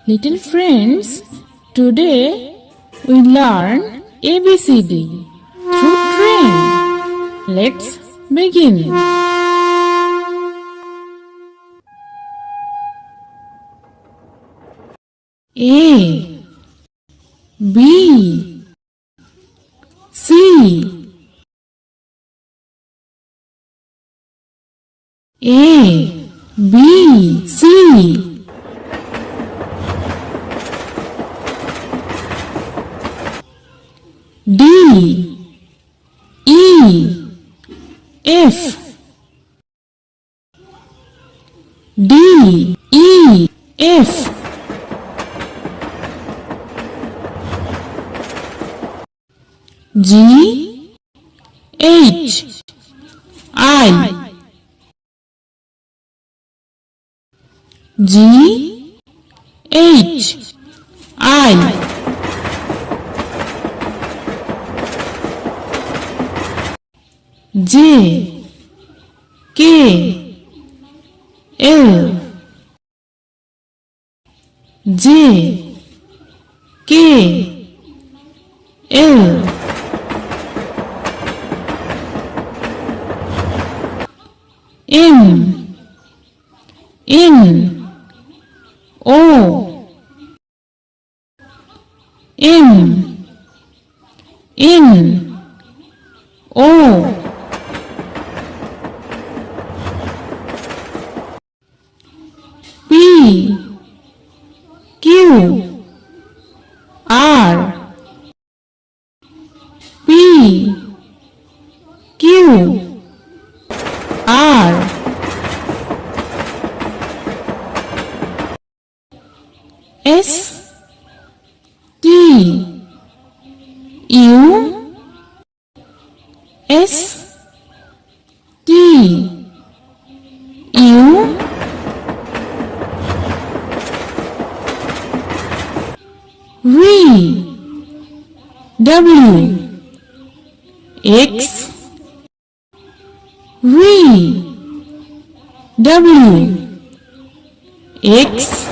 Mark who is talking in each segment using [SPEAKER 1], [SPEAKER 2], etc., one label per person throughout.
[SPEAKER 1] Little friends, today we learn ABCD through train. Let's begin. A, B, C, A, B, C. D, E, F, D, E, F. G, H, I, G, H, I. J, K, L, J, K, L. M, N, O, M, N, O. P, Q, R, P, Q, R. S, T, U, S, T, U. V, W, X, V, W, X.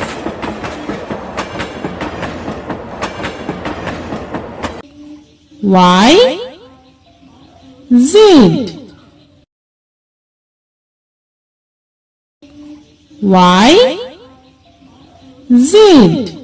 [SPEAKER 1] Y, Z, Y, Z.